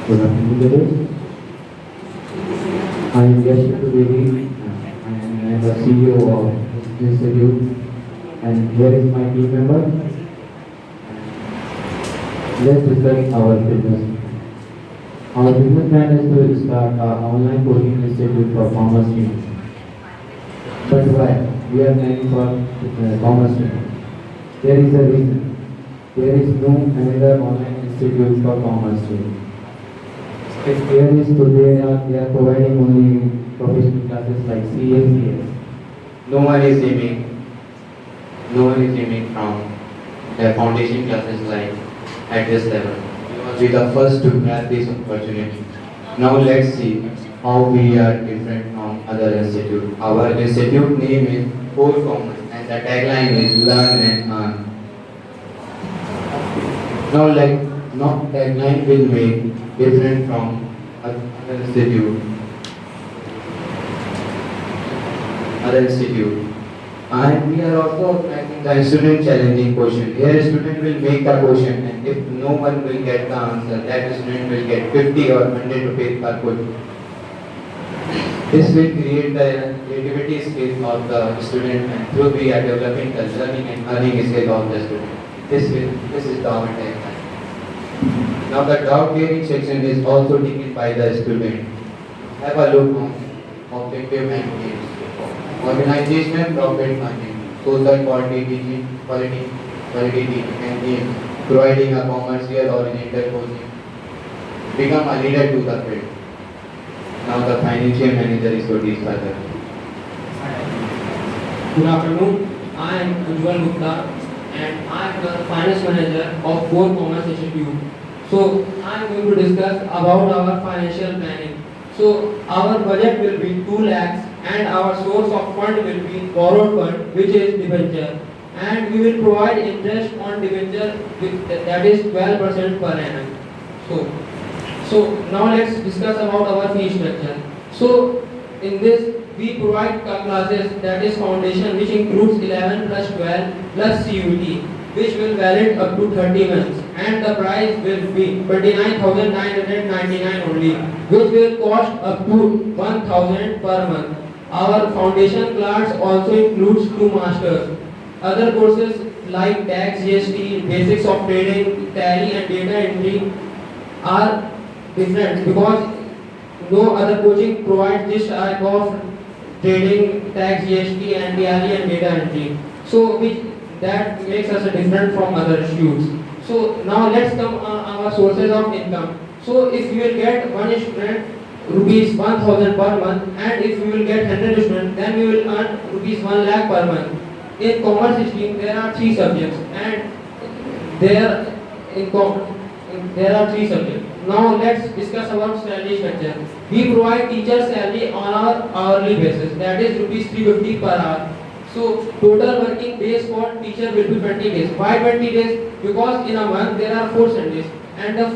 Good afternoon, judges. I am Yash Devi. I am the CEO of this institute, and here is my team member. Let's discuss our business. Our business plan is to start our online coaching institute for commerce students. But why? We are planning for commerce students. There is a reason. There is no another online institute for commerce students. Here is today they are providing only professional classes like CA, CS. No one is aiming, no one is aiming from their foundation classes like at this level. We must be the first to grab this opportunity. Now let's see how we are different from other institutes. Our institute name is Core Commerce and the tagline is Learn and Earn. Now tagline will make different from other institute. And we are also tracking the student challenging question. Here student will make the question and if no one will get the answer, that student will get 50 or 100 rupees per question. This will create the creativity skills of the student and through we are developing the learning and earning skills of the student. This is the our tagline. Now the doubt clearing section is also taken by the student. Have a look on objective and aims. Organizational profit margin, social quality, validity and aim, providing a commercial oriented coaching. Become a leader to the field. Now the financial manager is to teach further. Good afternoon. I am Ujjwal Gupta and I am the finance manager of Core Commerce Institute. So I am going to discuss about our financial planning. So our budget will be 2 lakhs and our source of fund will be borrowed fund, which is debenture, and we will provide interest on debenture that is 12% per annum. So now let's discuss about our fee structure. So in this we provide classes that is foundation, which includes 11 plus 12 plus CUT, which will valid up to 30 months, and the price will be 29,999 only, which will cost up to 1,000 per month. Our foundation class also includes 2 masters. Other courses like tax, GST, basics of trading, tally and data entry are different because no other coaching provides this type of trading, tax, GST and tally and data entry. So that makes us different from other institutes. So now let's come our sources of income. So if you will get one student rupees 1,000 per month, and if you will get 100 students, then we will earn rupees 1 lakh per month. In commerce stream there are 3 subjects and there are 3 subjects. Now let's discuss about salary structure. We provide teacher salary on our hourly basis, that is rupees 350 per hour. So total working days for teacher will be 20 days. Why 20 days? Because in a month there are 4 Sundays, and the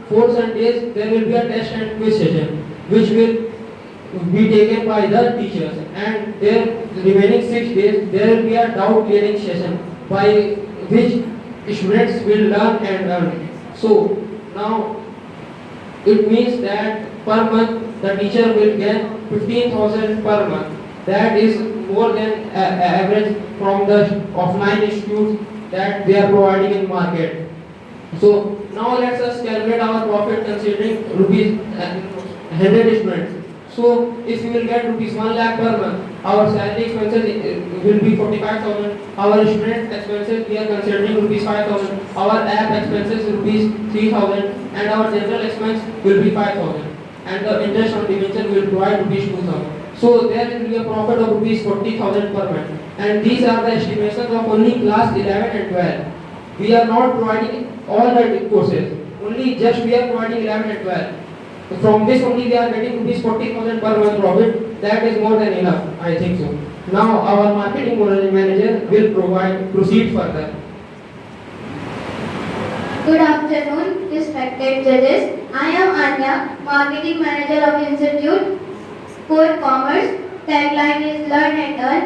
4 Sundays there will be a test and quiz session, which will be taken by the teachers, and their remaining 6 days there will be a doubt clearing session by which students will learn and earn. So now it means that per month the teacher will get 15,000 per month. That is more than average from the offline institutes that they are providing in market. So now let's us calculate our profit considering rupees 100 students. So if you will get rupees 1 lakh per month, our salary expenses will be 45,000. Our student expenses we are considering rupees 5,000. Our app expenses rupees 3,000, and our general expense will be 5,000. And the interest on debenture will provide rupees 2,000. So there will be a profit of rupees 40,000 per month. And these are the estimations of only class 11 and 12. We are not providing all the courses. Only just we are providing 11 and 12. From this only we are getting rupees 40,000 per month profit. That is more than enough, I think so. Now our marketing manager will proceed further. Good afternoon, respected judges. I am Anya, marketing manager of Institute Core Commerce. Tagline is Learn and Earn.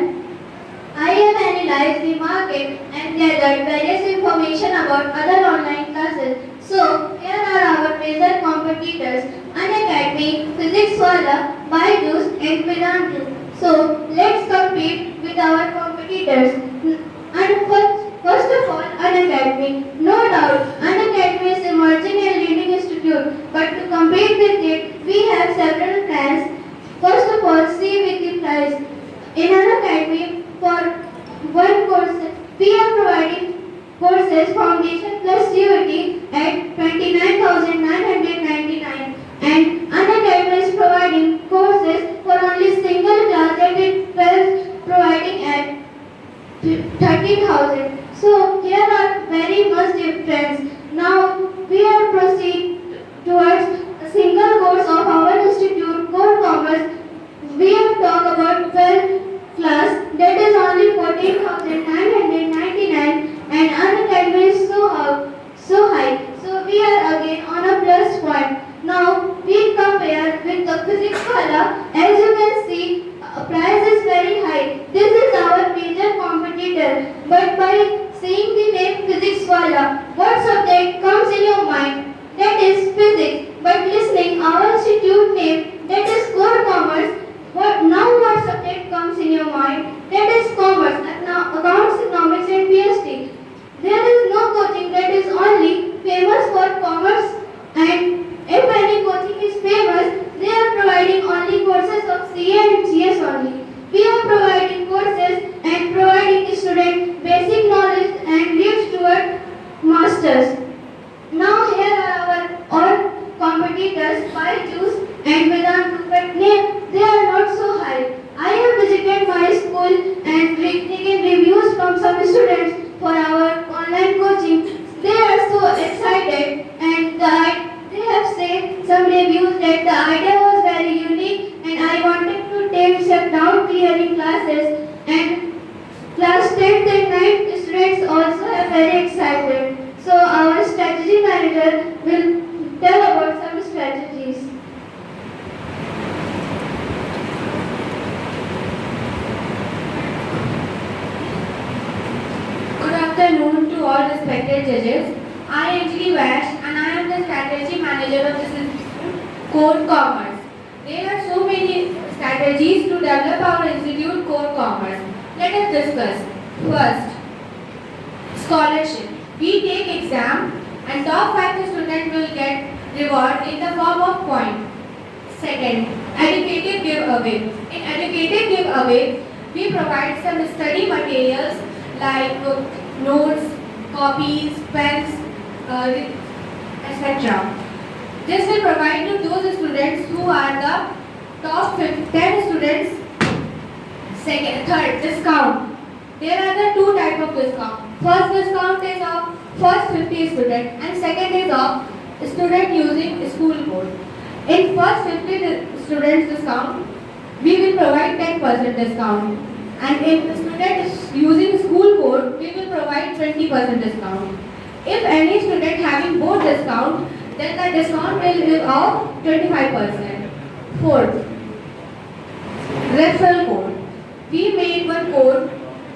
I have analyzed the market and gathered various information about other online classes So here are our major competitors: Unacademy, Physics Wala, Byju's and Vedantu. So let's compete with our competitors. And first of all, Unacademy. No doubt, Unacademy is emerging and leading institute. But to compete with it, we have several plans. First of all, see Wiki prize. In Unacademy, for one course, we are providing courses Foundation plus CUT at 29,999, and Unacademy is providing courses for only single class at 12, providing at 30,000. So here are very much difference. Now we are proceed towards a single course of our institute, Core Commerce. We have talked about 12 class, that is only 14,999, and Unacademy is so high. So we are again on a plus point. Now we compare with the Physics Wala. As you can see, price is very high. This is our major competitor. But by seeing the name Physics Wala, what subject comes in your mind? That is physics. But listening our institute name, that is Core Commerce, what subject comes in your mind? That is commerce, accounts, economics and PhD. There is no coaching that is only famous for commerce, and if any coaching is famous, they are providing only courses of CA and CS only. We are providing courses and providing students basic knowledge and leads toward masters. Now here are our all competitors, Byju's and Vedantu, but they are not so high. I have visited my school and taken reviews from some students for our online coaching. They are so excited, and they have said some reviews that the idea was very unique, and I wanted to take step down clearing classes, and class 10th and 9th students also are very excited. So our strategy manager will tell about some strategies. Good afternoon to all respected judges. I am Anjali Vash and I am the strategy manager of this institute, Core Commerce. There are so many strategies to develop our institute, Core Commerce. Let us discuss. First, scholarship. We take exam and top 5 students will get reward in the form of point. Second, educative giveaway. In educative giveaway, we provide some study materials like notes, copies, pens, etc. This will provide to those students who are the top 10 students. Third, discount. There are the two types of discount. First discount is of first 50 students and second is of student using school code. In first 50 students discount, we will provide 10% discount. And if the student is using school code, we will provide 20% discount. If any student having both discount, then the discount will be of 25%. Fourth, referral code. We made one code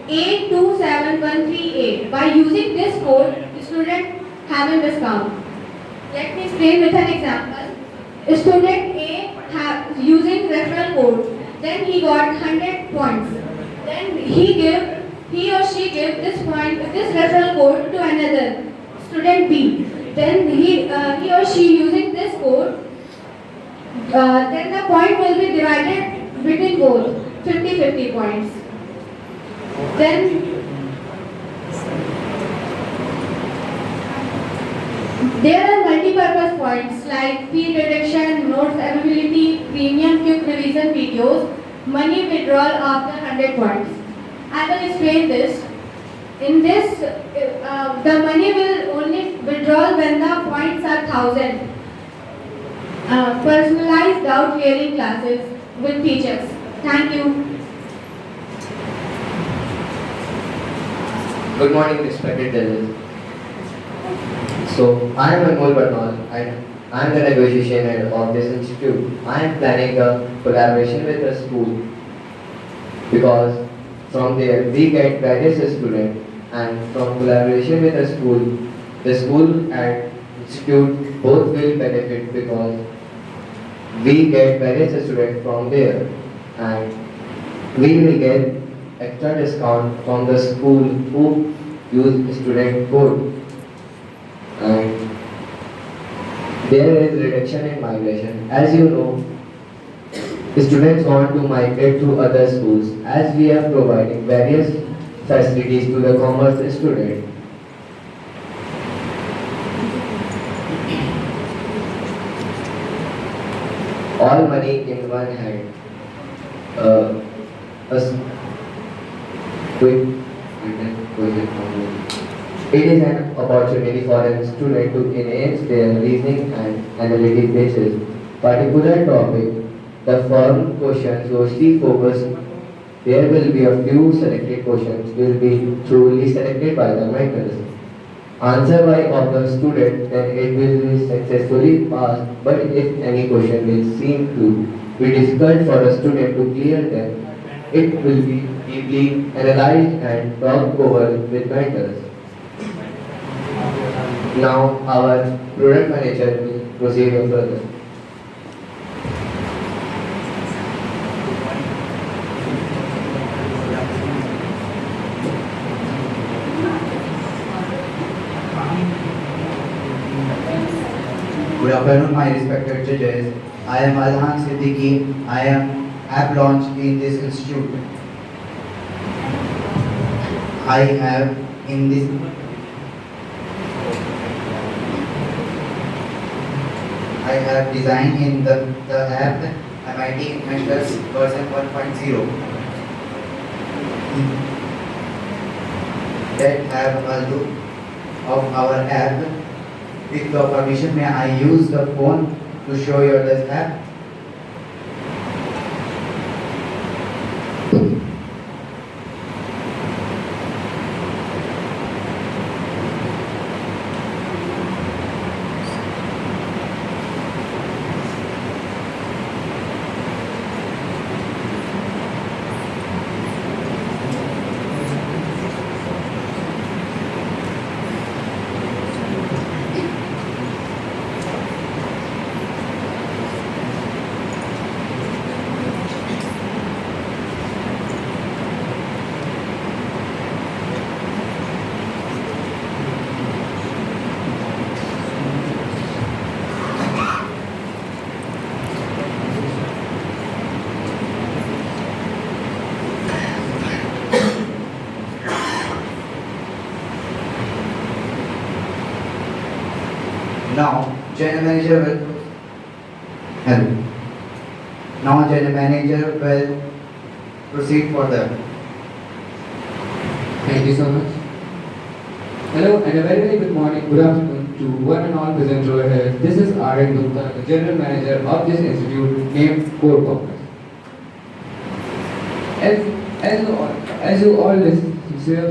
827138. By using this code, the student having discount. Let me explain with an example. Student A using referral code, then he got 100 points. Then he or she give this referral code to another student B. Then he or she using this code, then the point will be divided between both 50-50 points. Then there are multi-purpose points like fee reduction, notes availability, premium quick revision videos, money withdrawal after 100 points. I will explain this. In this, the money will only withdraw when the points are 1000. Personalized doubt clearing classes with teachers. Thank you. Good morning, respected judges. So, I am Anmol Barnwal and I am the negotiation head of this institute. I am planning a collaboration with the school because from there we get various students, and from collaboration with the school had institute both will benefit because we get various students from there and we will get extra discount from the school who use student code and there is reduction in migration. As you know, students want to migrate to other schools as we are providing various facilities to the commerce student. All money in one hand. A quick written question from you. It is an opportunity for a student to enhance their reasoning and analytic basis. Particular topic, the foreign questions mostly focus. There will be a few selected questions will be truly selected by the mentors. Answer by of the student, then it will be successfully passed. But if any question will seem to be difficult for a student to clear them, it will be deeply analyzed and talked over with mentors. Now our product manager will proceed further. Good afternoon, my respected judges. I am Alhan Siddiqui. I am app launched in this institute. I have in this I have designed in the app MIT Inventors version 1.0 that have a look of our app. With your permission, may I use the phone to show you this app? Now, general manager will hello. Now, general manager will proceed further. Thank you so much. Hello and a very good morning, good afternoon to one and all present over here. This is R.N. Gupta, the General Manager of this institute named Core Commerce. As you all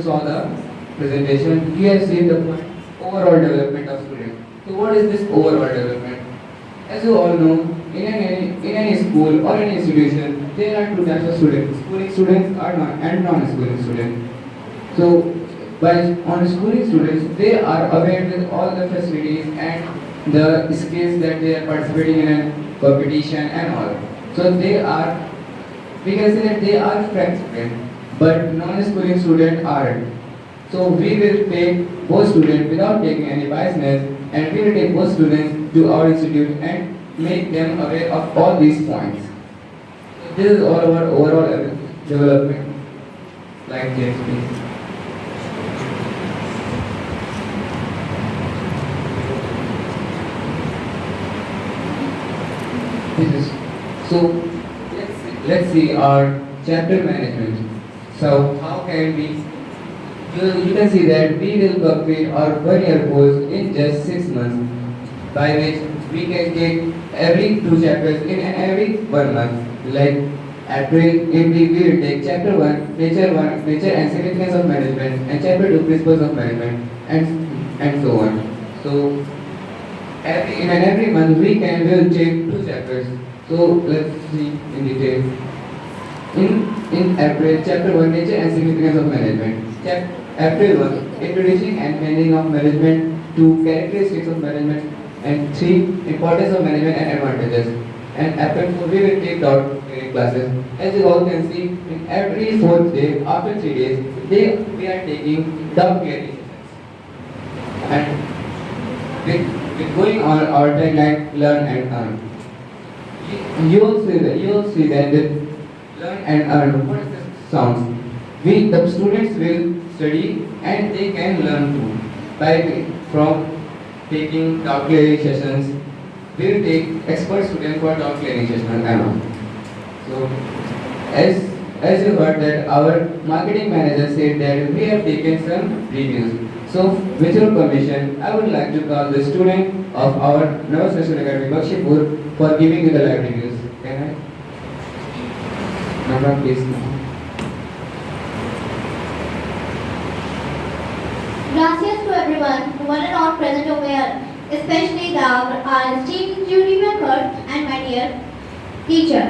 saw the presentation, we have seen the overall development of students. So what is this overall development? As you all know, in any school or any institution, there are two types of students, schooling students and non-schooling students. So on schooling students, they are aware with all the facilities and the skills that they are participating in a competition and all. So we can say that they are frank students, but non-schooling students aren't. So we will take both students without taking any biasness, and we will take both students to our institute and make them aware of all these points. So this is all about overall development. Like James, please. So let's see our chapter management. So how can we? You can see that we will complete our 1 year course in just 6 months, by which we can take every 2 chapters in every 1 month. Like April, we will take chapter 1, nature and significance of management, and chapter 2, principles of management, and so on. So every month we will take 2 chapters. So let's see in detail. In April, chapter 1, nature and significance of management. April 1, introducing and handling of management 2 characteristics of management, and 3 importance of management and advantages. And after 4 we will take dot clearing classes. As you all can see, in every 4th day after 3 days, we are taking dot clearing sessions. And with going on our tagline, learn and earn. You will see that the learn and earn. What is this sounds? The students will study and they can learn too. From taking dot clearing sessions, we will take expert students for dot clearing sessions and all. So, as you heard that our marketing manager said that we have taken some reviews. So, with your permission, I would like to call the student of our Nava Special Academy, Bakshipur, for giving you the live reviews. Can I? Number, please. Gracias to everyone who were not present over here, especially our esteemed jury members and my dear teacher.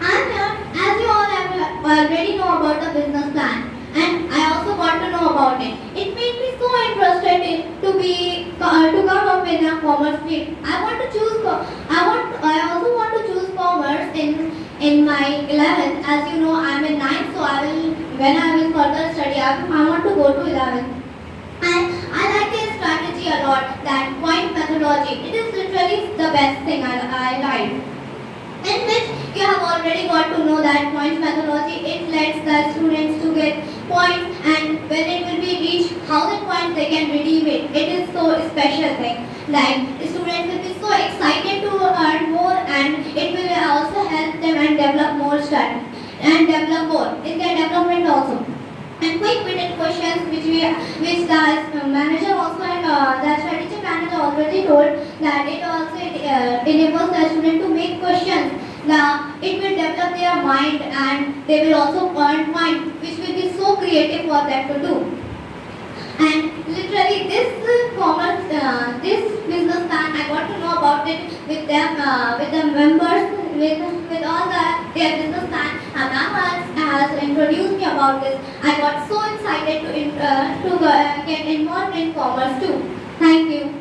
I'm here as you all have already know about the business plan, and I also got to know about it. It made me so interested to come up in a commerce field. I also want to choose commerce in my 11th. As you know, I'm in 9th, so when I will further study, I want to go to 11th. And I like this strategy a lot, that point methodology. It is literally the best thing I like. In which you have already got to know that point methodology. It lets the students to get points, and when it will be reached 1,000 points, they can redeem it. It is so special thing. Like the students will be so excited to earn more, and it will also help them and develop more study and develop more in their development also. And quick written questions which the manager also the strategy manager already told that it also enables the student to make questions. It will develop their mind, and they will also earn mind, which will be so creative for them to do. And literally this business plan, I got to know about it with them, with the members, with all their business plan. Ma'am has introduced me about this. I got so excited to get involved in commerce too. Thank you.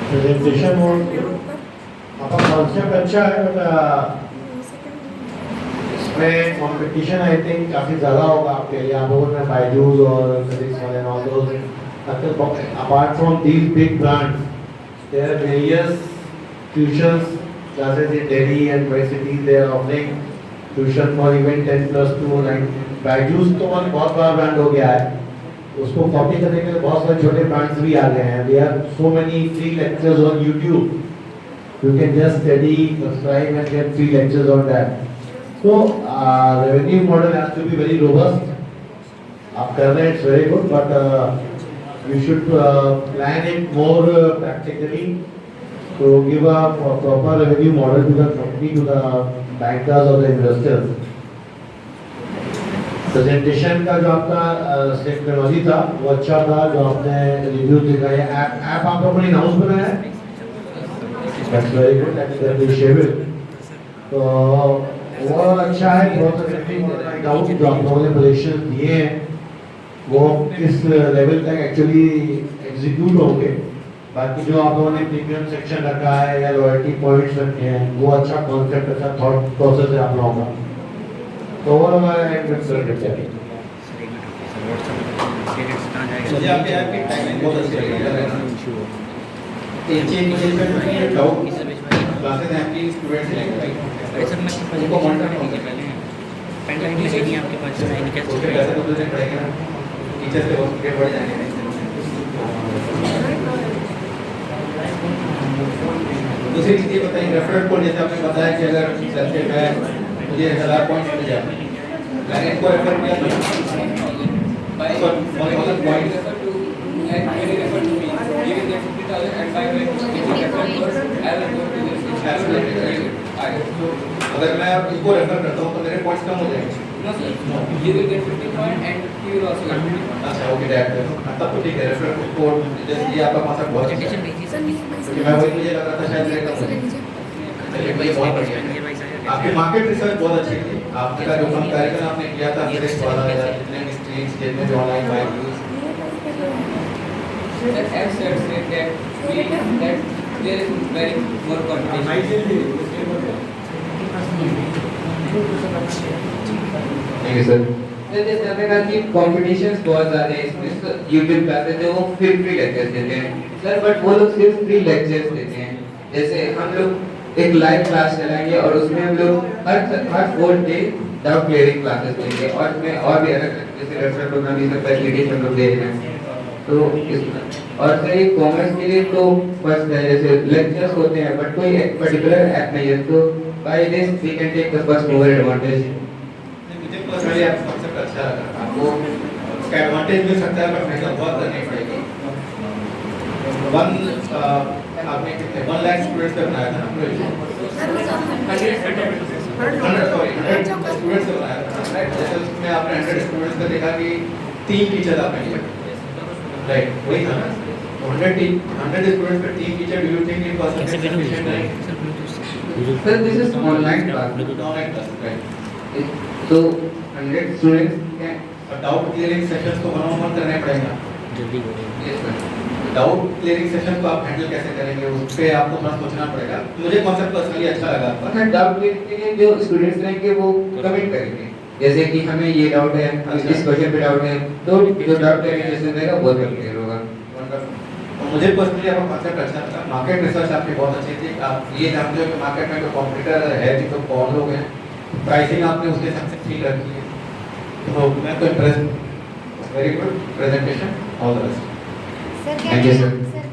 Presentation और आपका concept अच्छा है, but इसमें competition I think काफ़ी ज़्यादा होगा आपके लिए। आप लोगों ने बायजूस और फिजिक्स वाले now apart from these big brands there are various tuitions classes in Delhi and by cities they are offering tuition for even 10+2 like Byju's तो बहुत बड़ा ब्रांड हो गया है, उसको कॉपी करने के लिए बहुत सारे छोटे ब्रांड्स भी आ गए हैं। They are so many free lectures on YouTube, you can just study, subscribe and get free lectures on that. So revenue model has to be very robust. आप कर रहे हैं, it's very good, but you should plan it more practically to give a proper revenue model to the company, to the bankers or the investors. Presentation का जो आपका technology था वो अच्छा था, जो आपने रिव्यू दिखाया। ऐप आप लोगों ने इन-हाउस बनाया है, that's very good, that's appreciable। तो वो अच्छा है, बहुत सारे डाउट जो आप लोगों ने प्रेजेंटेशन दिए हैं वो किस लेवल तक एक्चुअली एग्जीक्यूट होंगे। बाकी जो आप लोगों ने प्रीमियम सेक्शन रखा है या लॉयल्टी पॉइंट्स रखे हैं, वो अच्छा कॉन्सेप्ट, अच्छा थॉट प्रोसेस है आप लोगों का। तो वो हमारा इन्वेस्ट करके चाहिए। मुझे आपके आपकी टाइमिंग बहुत अच्छी लगी। एक डाउट क्लासेस हैं आपकी स्टूडेंट्स हैं, उनको मॉनिटर नहीं कर रहे हैं, पेन लाइन में नहीं आपके पास जो है कैसे उसके पैसे तो देने पड़ेंगे ना, टीचर के वक्त के बढ़ जाएंगे। दूसरी चीज़ ये बताइए, रेफरेंस को जैसे आपने बताया कि अगर सब्जेक्ट है मुझे 1000 पॉइंट मिल जाए, मैंने इनको रेफर किया तो मतलब पॉइंट अगर मैं इसको रेफर करता हूँ तो मेरे पॉइंट्स कम हो जाएंगे। No sir, you will get 50 point and he will also get 50 point. अच्छा ओके दैट तब तो ठीक है, रेफर कोड जैसे ये आपका कॉन्सेप्ट बहुत अच्छा है, क्योंकि मैं वही मुझे लग रहा था शायद मेरे कम हो जाएंगे। चलिए ये बहुत बढ़िया है, आपकी मार्केट रिसर्च बहुत अच्छी थी। आपने का जो कंपैरिजन आपने किया था फिजिक्स वाला या जितने भी स्ट्रीम्स जितने भी online Byju's, Sir, as sir said that there is very more competition. Thank you sir. तो जैसे आपने कहा कि कॉम्पिटिशन्स बहुत ज़्यादा है इसमें, यूट्यूब क्लासेस जो वो फ्री लेक्चर्स देते हैं सर, बट वो लोग सिर्फ फ्री लेक्चर्स देते हैं। जैसे हम लोग एक लाइव क्लास चलाएंगे और उसमें हम लोग हर 4 डे डाउट क्लियरिंग क्लासेस लेंगे और उसमें और भी अलग जैसे रेफरल प्रोग्राम ये सब फैसिलिटीज हम लोग दे रहे हैं। तो और सर ये कॉमर्स के लिए तो फर्स्ट है, जैसे लेक्चर्स होते हैं बट कोई पर्टिकुलर ऐप नहीं है, तो by this we can take the first mover advantage. मुझे पर्सनली आपका कॉन्सेप्ट अच्छा लगा। आपको उसका एडवांटेज मिल सकता है बट मेहनत बहुत करनी पड़ेगी। आपने कितने 1 लाख स्टूडेंट्स पे बनाया था ना पूरे 100 स्टूडेंट्स पे बनाया था, राइट? जैसे उसमें आपने 100 स्टूडेंट्स पे देखा कि 3 टीचर आपने लिए, राइट? वही था ना, तो 100 स्टूडेंट्स पे 3 teacher, do you think in percentage sufficient है? Sir this is online class, online class, right? so 100 students can doubt clearing sessions को वन-ऑन-वन करना पड़ेगा। yes sir. Doubt clearing session को आप हैंडल कैसे करेंगे उस पे आपको थोड़ा सोचना पड़ेगा। मुझे कॉन्सेप्ट पर्सनली अच्छा लगा आपका। और डाउट क्लियर के लिए जो स्टूडेंट्स रहेंगे वो कमेंट करेंगे, जैसे कि हमें ये डाउट है, इस क्वेश्चन पे डाउट है, तो जो डाउट क्लियर सेशन रहेगा वो क्लियर होगा। तो मुझे पर्सनली आपका कॉन्सेप्ट अच्छा लगा। मार्केट रिसर्च आपकी बहुत अच्छी थी। आप ये जानते हो कि मार्केट में जो कॉम्पिटिटर है कि तो कौन लोग हैं, प्राइसिंग आपने उसके हिसाब से ठीक रखी है, तो मैं तो impressed. Very good presentation, all the best. Sir, Thank you, sir. Sir,